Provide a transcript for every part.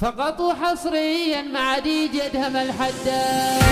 فقط وحصريا مع دي جدهم الحداد.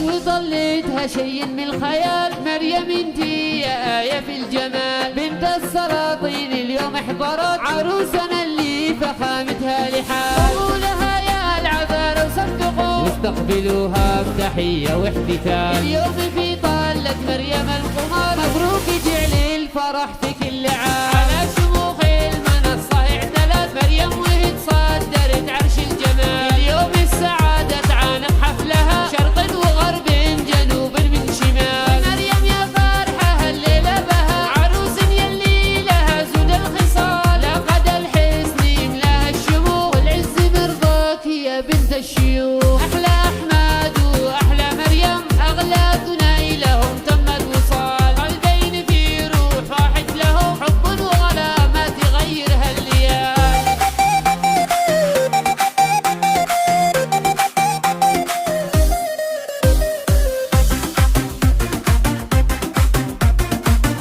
وظليتها شي من الخيال، مريم انتي يا آية في الجمال، بنت السلاطين اليوم احضرت عروسنا اللي فخامتها لحال، قولها يا العذارى وصدقوا واستقبلوها بتحية واحتفال. اليوم في طالة مريم القمر، مبروك يجعل الفرح في كل عام، على شموخ المنصة اعتلت مريم وهي تصدرت عرش الجمال. اليوم السعادة تعانق حفلها، شرق وغرب جنوب من شمال، مريم يا فرحة هالليلة بها، عروس يلي لها زود الخصال، لقد الحسن يملاها الشموخ، والعز مرضاك يا بنت الشيوخ. أحلى أحمد وأحلى مريم، أغلى ثنائي لهم تم الوصال، قلبين في روح واحد لهم، حب وغلا ما تغير هالليال.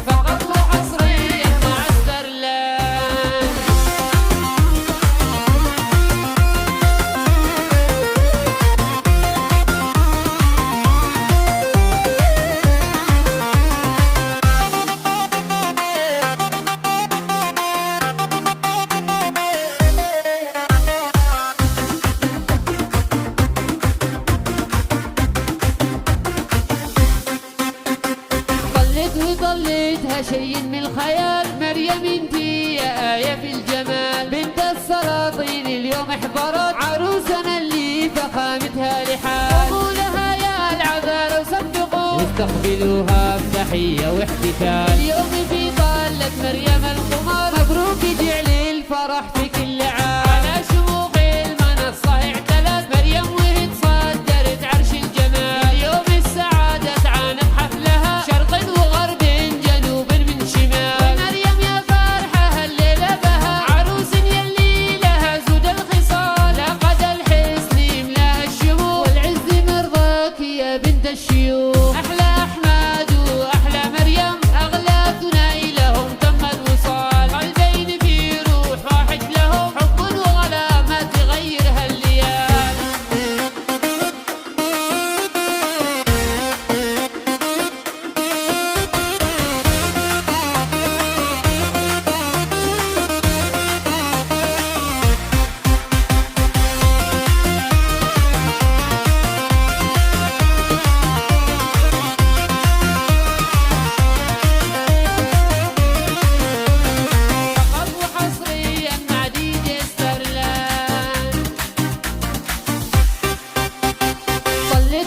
فقط وحصريا مع سترلاند. وظليتها شي من الخيال، مريم انتي يا آية في الجمال، بنت السلاطين اليوم احضرت عروسنا اللي فخامتها لحال، قولها يا العذارى وصدقوا واستقبلوها بتحية واحتفال. اليوم في طالة مريم القمر، مبروك يجعل الفرح في كل عام، على شموخ المنصة اعتلت مريم وهي تصدرت عرش الجمال. اليوم السعادة تعانق حفلها، شرق وغرب جنوب من شمال، مريم يا فرحة هالليلة بها، عروس يلي لها زود الخصال، لقد الحسن يملاها الشموخ، والعز مرضاك يا بنت الشيوخ. أحلى أحمد وأحلى مريم، أغلى ثنائي لهم تم الوصال، قلبين في روح واحد لهم، حب وغلا ما تغير هالليال. فقط وحصريا مع دي جي سترلاند.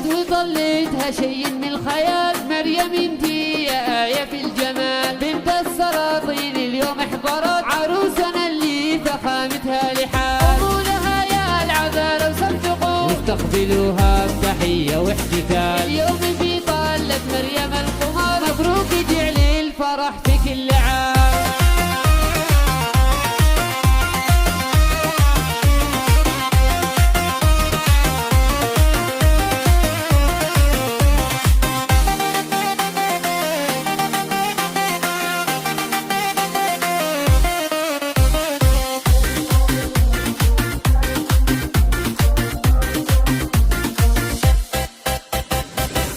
وظليتها شي من الخيال، مريم انتي يا آية في الجمال، بنت السلاطين اليوم احضرت عروسنا اللي فخامتها لحال، قولها يا العذارى وصدقوا واستقبلوها بتحية واحتفال. اليوم في طالة مريم القمر، مبروك يجعل الفرح في كل عام.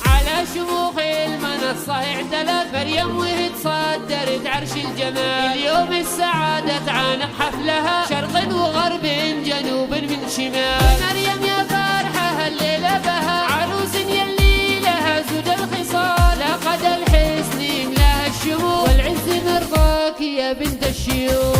على شموخ المنصة اعتلت مريم وهي تصدرت عرش الجمال. اليوم السعادة تعانق حفلها، شرق وغرب جنوب من شمال، مريم يا فرحة هالليلة بها، عروس يلي لها زود الخصال، لقد الحسن يملاها الشموخ، والعز مرضاك يا بنت الشيوخ.